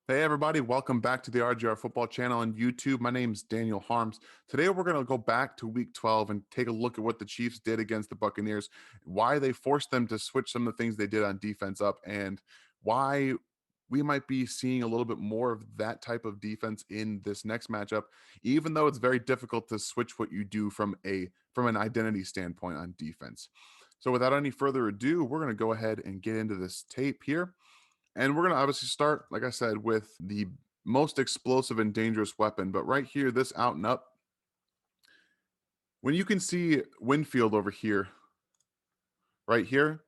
Hey everybody, welcome back to the RGR Football channel on YouTube. My name's Daniel Harms. Today we're going to go back to week 12 and take a look at what the Chiefs did against the Buccaneers, why they forced them to switch some of the things they did on defense up, and why we might be seeing a little bit more of that type of defense in this next matchup, even though it's very difficult to switch what you do from an identity standpoint on defense. So without any further ado, we're going to go ahead and get into this tape here. And we're going to obviously start, like I said, with the most explosive and dangerous weapon. But right here, this out and up, when you can see Winfield over here, right here,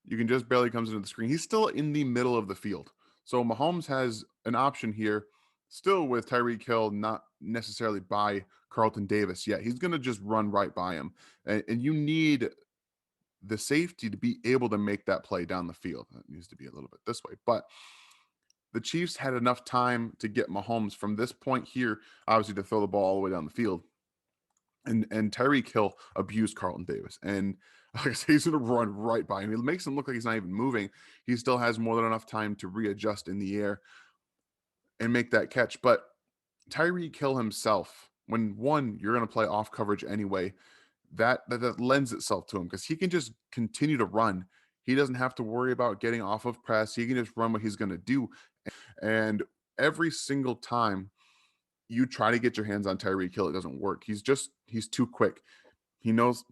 you can just barely comes into the screen. He's still in the middle of the field. So Mahomes has an option here, still with Tyreek Hill, not necessarily by Carlton Davis yet. He's going to just run right by him. And you need the safety to be able to make that play down the field. It needs to be a little bit this way. But the Chiefs had enough time to get Mahomes from this point here, obviously, to throw the ball all the way down the field. And Tyreek Hill abused Carlton Davis. And like I say, he's going to run right by him. It makes him look like he's not even moving. He still has more than enough time to readjust in the air and make that catch. But Tyreek Hill himself, when one, you're going to play off coverage anyway, that lends itself to him because he can just continue to run. He doesn't have to worry about getting off of press. He can just run what he's going to do. And every single time you try to get your hands on Tyreek Hill, it doesn't work. He's too quick. He knows,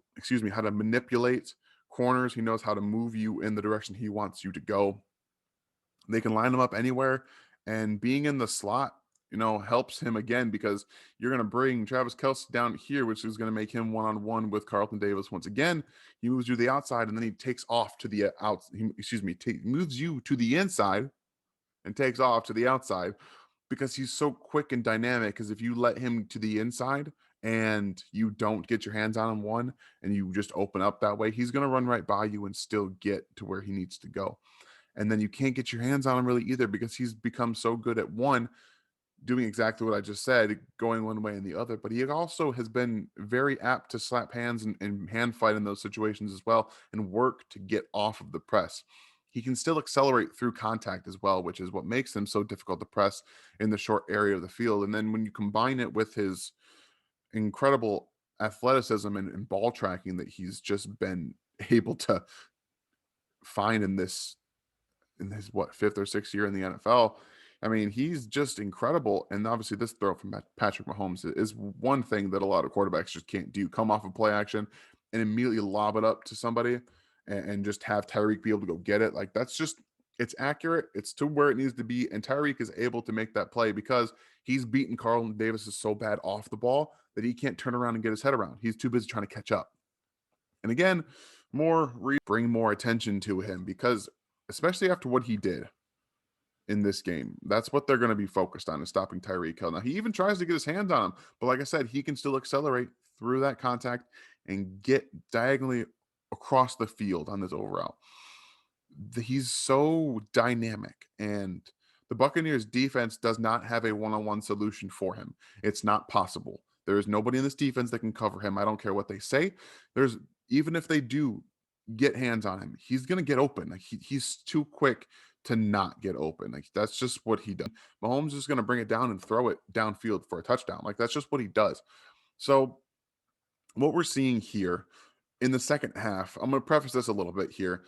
how to manipulate corners. He knows how to move you in the direction he wants you to go. They can line him up anywhere, and being in the slot, helps him again because you're going to bring Travis Kelce down here, which is going to make him one-on-one with Carlton Davis once again. He moves you to the outside, and then he takes off to the moves you to the inside and takes off to the outside because he's so quick and dynamic. Because if you let him to the inside and you don't get your hands on him and you just open up that way, he's going to run right by you and still get to where he needs to go. And then you can't get your hands on him really either because he's become so good at one, doing exactly what I just said, going one way and the other. But he also has been very apt to slap hands and hand fight in those situations as well and work to get off of the press. He can still accelerate through contact as well, which is what makes him so difficult to press in the short area of the field. And then when you combine it with his incredible athleticism and ball tracking that he's just been able to find in his fifth or sixth year in the NFL. I mean, he's just incredible. And obviously, this throw from Patrick Mahomes is one thing that a lot of quarterbacks just can't do: come off of play action and immediately lob it up to somebody and just have Tyreek be able to go get it. Like, that's just, it's accurate. It's to where it needs to be. And Tyreek is able to make that play because he's beaten Carlton Davis is so bad off the ball that he can't turn around and get his head around. He's too busy trying to catch up. And again, bring more attention to him because, especially after what he did in this game, that's what they're going to be focused on, is stopping Tyreek Hill. Now, he even tries to get his hands on him, but like I said, he can still accelerate through that contact and get diagonally across the field on this overall. He's so dynamic, and the Buccaneers defense does not have a one-on-one solution for him. It's not possible. There is nobody in this defense that can cover him. I don't care what they say. Even if they do get hands on him, he's going to get open. Like, he's too quick to not get open. Like, that's just what he does. Mahomes is going to bring it down and throw it downfield for a touchdown. Like, that's just what he does. So what we're seeing here in the second half, I'm going to preface this a little bit here.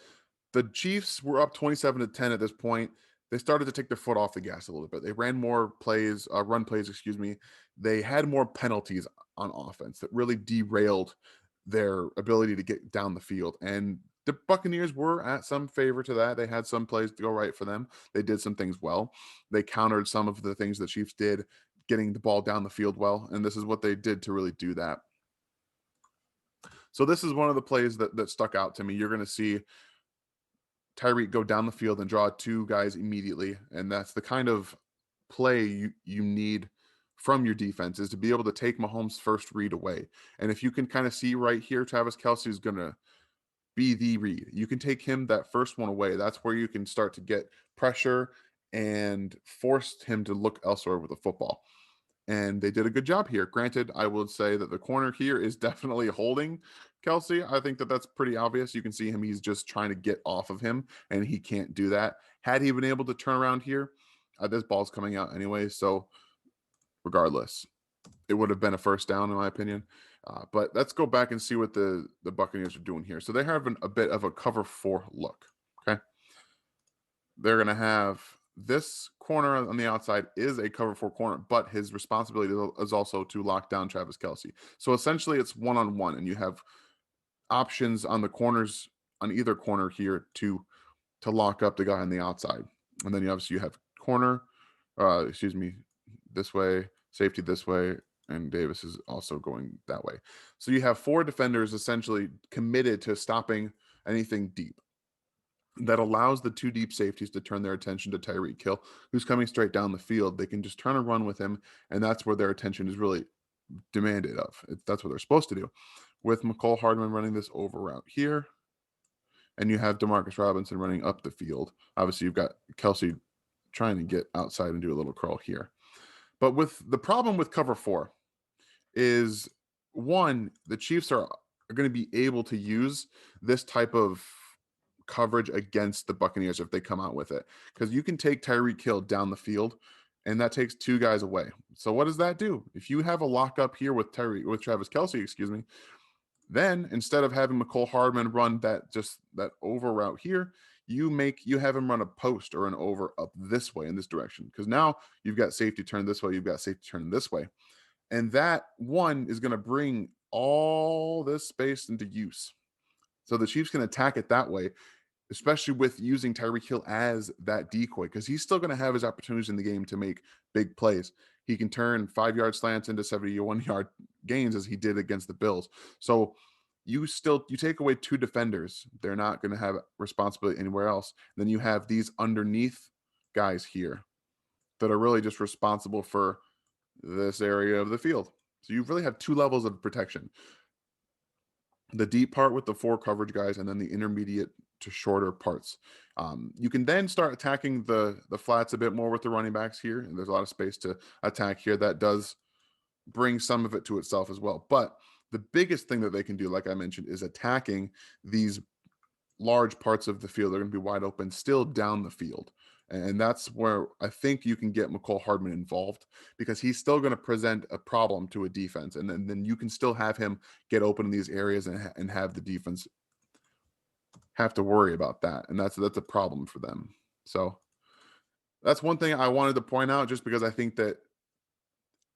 The Chiefs were up 27-10 at this point. They started to take their foot off the gas a little bit. They ran more plays, run plays, excuse me. They had more penalties on offense that really derailed their ability to get down the field. And the Buccaneers were at some favor to that. They had some plays to go right for them. They did some things well. They countered some of the things the Chiefs did, getting the ball down the field well. And this is what they did to really do that. So this is one of the plays that stuck out to me. You're going to see Tyreek go down the field and draw two guys immediately. And that's the kind of play you need from your defense, is to be able to take Mahomes' first read away. And if you can kind of see right here, Travis Kelce is going to be the read. You can take him that first one away. That's where you can start to get pressure and force him to look elsewhere with the football. And they did a good job here. Granted, I would say that the corner here is definitely holding Kelce. I think that that's pretty obvious. You can see him. He's just trying to get off of him, and he can't do that. Had he been able to turn around here, This ball's coming out anyway, so regardless, it would have been a first down in my opinion. But let's go back and see what the Buccaneers are doing here. So they have a bit of a cover four look. Okay, they're going to have this corner on the outside is a cover four corner, but his responsibility is also to lock down Travis Kelce. So essentially, it's one on one, and you have options on the corners on either corner here to lock up the guy on the outside. And then you have corner, excuse me, this way, safety this way, and Davis is also going that way. So you have four defenders essentially committed to stopping anything deep. That allows the two deep safeties to turn their attention to Tyreek Hill, who's coming straight down the field. They can just turn and run with him, and that's where their attention is really demanded of. That's what they're supposed to do. With McCole Hardman running this over route here, and you have Demarcus Robinson running up the field. Obviously, you've got Kelce trying to get outside and do a little curl here. But with the problem with cover four is one, the Chiefs are going to be able to use this type of coverage against the Buccaneers if they come out with it. Because you can take Tyreek Hill down the field, and that takes two guys away. So what does that do? If you have a lockup here with Travis Kelce, excuse me, then instead of having McCole Hardman run that over route here, you have him run a post or an over up this way in this direction. Because now you've got safety turn this way, you've got safety turn this way. And that one is going to bring all this space into use. So the Chiefs can attack it that way, especially with using Tyreek Hill as that decoy, because he's still going to have his opportunities in the game to make big plays. He can turn 5-yard slants into 71-yard gains as he did against the Bills. So you take away two defenders. They're not going to have responsibility anywhere else. Then you have these underneath guys here that are really just responsible for this area of the field. So you really have two levels of protection. The deep part with the four coverage guys, and then the intermediate to shorter parts. You can then start attacking the flats a bit more with the running backs here, and there's a lot of space to attack here. That does bring some of it to itself as well. But the biggest thing that they can do, like I mentioned, is attacking these large parts of the field. They're going to be wide open still down the field. And that's where I think you can get McCole Hardman involved, because he's still going to present a problem to a defense. And then you can still have him get open in these areas and have the defense have to worry about that. And that's a problem for them. So that's one thing I wanted to point out, just because I think that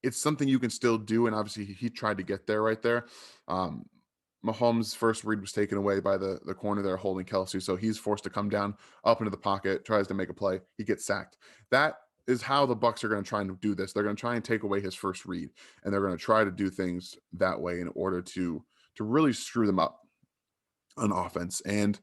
it's something you can still do. And obviously he tried to get there right there. Mahomes' first read was taken away by the corner there holding Kelce. So he's forced to come down up into the pocket, tries to make a play. He gets sacked. That is how the Bucs are going to try and do this. They're going to try and take away his first read, and they're going to try to do things that way in order to really screw them up on offense. And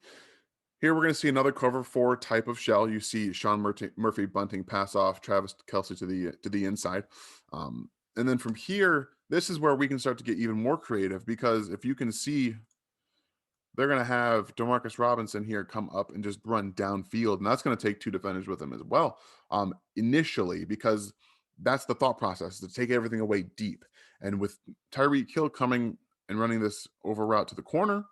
here we're going to see another cover four type of shell. You see Sean Murphy bunting pass off Travis Kelce to the inside. And then from here, this is where we can start to get even more creative, because if you can see, they're going to have Demarcus Robinson here come up and just run downfield. And that's going to take two defenders with him as well, initially, because that's the thought process, to take everything away deep. And with Tyreek Hill coming and running this over route to the corner,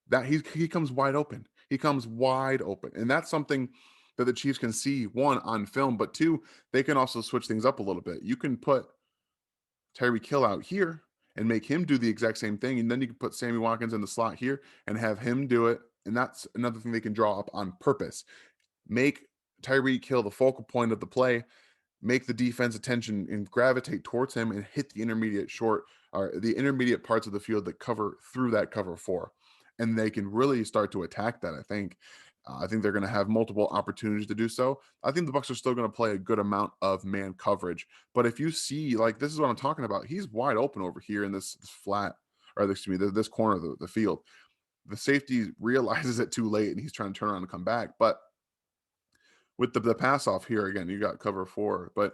that he comes wide open. He comes wide open. And that's something that the Chiefs can see, one, on film, but two, they can also switch things up a little bit. You can put Tyreek Hill out here and make him do the exact same thing. And then you can put Sammy Watkins in the slot here and have him do it. And that's another thing they can draw up on purpose. Make Tyreek Hill the focal point of the play, make the defense attention and gravitate towards him, and hit the intermediate parts of the field that cover through that cover four. And they can really start to attack that, I think. I think they're going to have multiple opportunities to do so. I think the Bucs are still going to play a good amount of man coverage. But if you see, like, this is what I'm talking about. He's wide open over here in this flat, or excuse me, this corner of the field. The safety realizes it too late, and he's trying to turn around and come back. But with the pass off here, again, you got cover four. But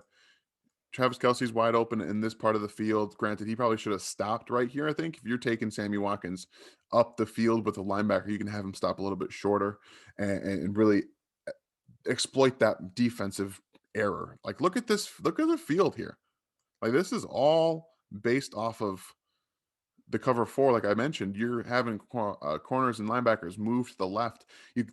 Travis Kelce's wide open in this part of the field. Granted, he probably should have stopped right here, I think. If you're taking Sammy Watkins up the field with a linebacker, you can have him stop a little bit shorter and really exploit that defensive error. Like, look at this. Look at the field here. Like, this is all based off of the cover four, like I mentioned, you're having corners and linebackers move to the left.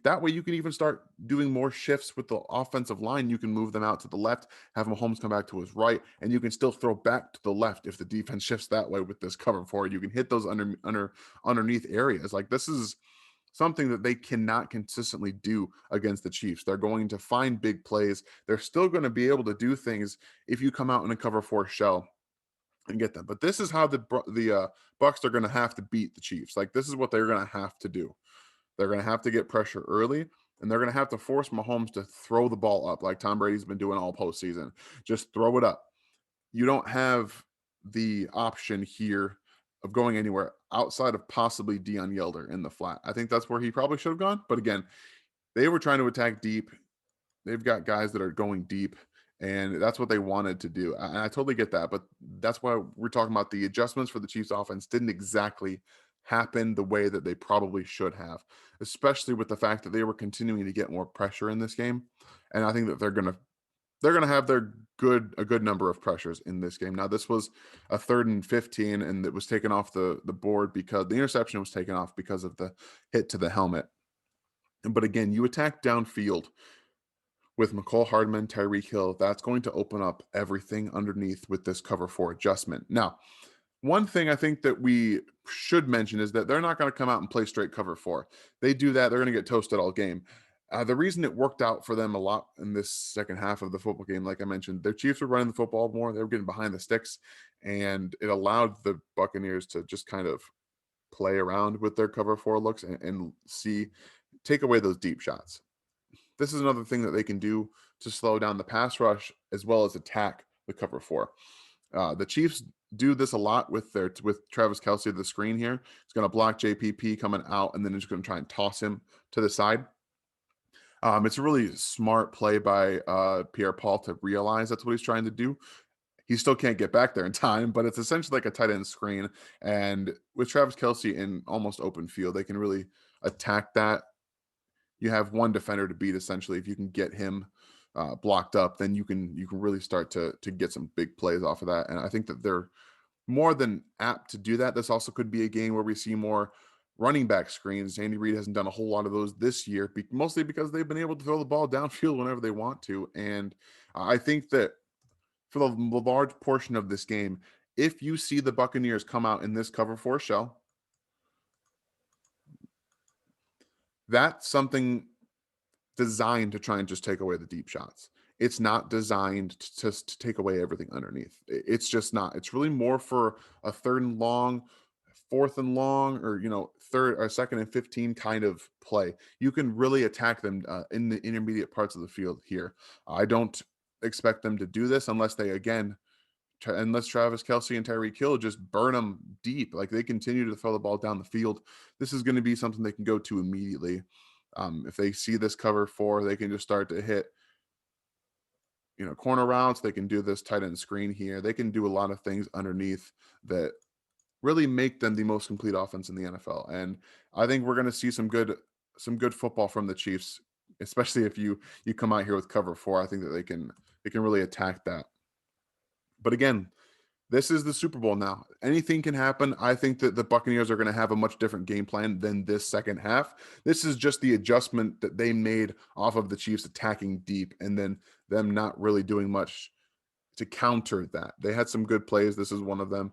That way, you can even start doing more shifts with the offensive line. You can move them out to the left, have Mahomes come back to his right, and you can still throw back to the left if the defense shifts that way with this cover four. You can hit those underneath areas. Like this is something that they cannot consistently do against the Chiefs. They're going to find big plays. They're still going to be able to do things if you come out in a cover four shell and get them. But this is how the Bucks are going to have to beat the Chiefs. Like this is what they're going to have to do. They're going to have to get pressure early, and they're going to have to force Mahomes to throw the ball up like Tom Brady's been doing all postseason. Just throw it up. You don't have the option here of going anywhere outside of possibly Dion Yelder in the flat. I think that's where he probably should have gone. But again, they were trying to attack deep. They've got guys that are going deep, and that's what they wanted to do. I totally get that, but that's why we're talking about the adjustments for the Chiefs offense didn't exactly happen the way that they probably should have, especially with the fact that they were continuing to get more pressure in this game. And I think that they're gonna have a good number of pressures in this game. Now, this was a 3rd and 15, and it was taken off the board because the interception was taken off because of the hit to the helmet. But again, you attack downfield with McCole Hardman, Tyreek Hill. That's going to open up everything underneath with this cover four adjustment. Now, one thing I think that we should mention is that they're not going to come out and play straight cover four. They do that, they're going to get toasted all game. The reason it worked out for them a lot in this second half of the football game, like I mentioned, their Chiefs were running the football more. They were getting behind the sticks, and it allowed the Buccaneers to just kind of play around with their cover four looks and take away those deep shots. This is another thing that they can do to slow down the pass rush as well as attack the cover four. The Chiefs do this a lot with Travis Kelce, the screen here. It's going to block JPP coming out, and then it's going to try and toss him to the side. It's a really smart play by Pierre Paul to realize that's what he's trying to do. He still can't get back there in time, but it's essentially like a tight end screen. And with Travis Kelce in almost open field, they can really attack that. You have one defender to beat essentially. If you can get him blocked up, then you can really start to get some big plays off of that. And I think that they're more than apt to do that. This also could be a game where we see more running back screens. Andy Reid hasn't done a whole lot of those this year, mostly because they've been able to throw the ball downfield whenever they want to. And I think that for the large portion of this game, if you see the Buccaneers come out in this cover four shell, that's something designed to try and just take away the deep shots. It's not designed to just to take away everything underneath. It's just not. It's really more for a 3rd and long, 4th and long, or third or 2nd and 15 kind of play. You can really attack them in the intermediate parts of the field here. I don't expect them to do this unless they again unless Travis Kelce and Tyreek Hill just burn them deep. Like they continue to throw the ball down the field. This is going to be something they can go to immediately. If they see this cover four, they can just start to hit, corner routes. They can do this tight end screen here. They can do a lot of things underneath that really make them the most complete offense in the NFL. And I think we're going to see some good football from the Chiefs, especially if you come out here with cover four. I think that they can really attack that. But again, this is the Super Bowl now. Anything can happen. I think that the Buccaneers are going to have a much different game plan than this second half. This is just the adjustment that they made off of the Chiefs attacking deep and then them not really doing much to counter that. They had some good plays. This is one of them.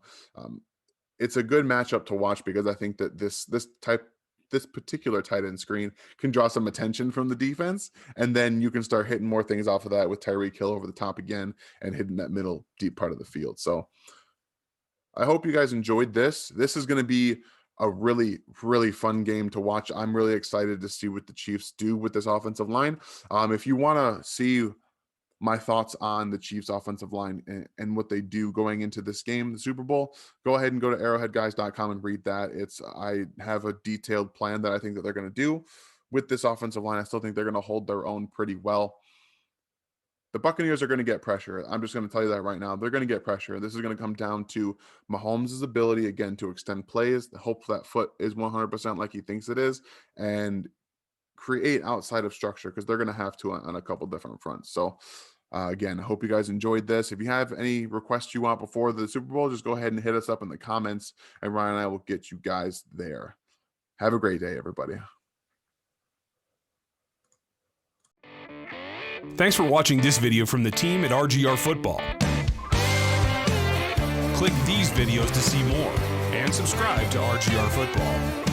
It's a good matchup to watch because I think that this particular tight end screen can draw some attention from the defense, and then you can start hitting more things off of that with Tyreek Hill over the top again and hitting that middle deep part of the field. So I hope you guys enjoyed this. This is going to be a really, really fun game to watch. I'm really excited to see what the Chiefs do with this offensive line. If you want to see my thoughts on the Chiefs offensive line and what they do going into this game, the Super Bowl, go ahead and go to arrowheadguys.com and read that. I have a detailed plan that I think that they're going to do with this offensive line. I still think they're going to hold their own pretty well. The Buccaneers are going to get pressure. I'm just going to tell you that right now. They're going to get pressure. This is going to come down to Mahomes' ability, again, to extend plays. Hope that foot is 100% like he thinks it is, and create outside of structure because they're going to have to on a couple different fronts. So Again, I hope you guys enjoyed this. If you have any requests you want before the Super Bowl, just go ahead and hit us up in the comments, and Ryan and I will get you guys there. Have a great day, everybody. Thanks for watching this video from the team at RGR Football. Click these videos to see more and subscribe to RGR Football.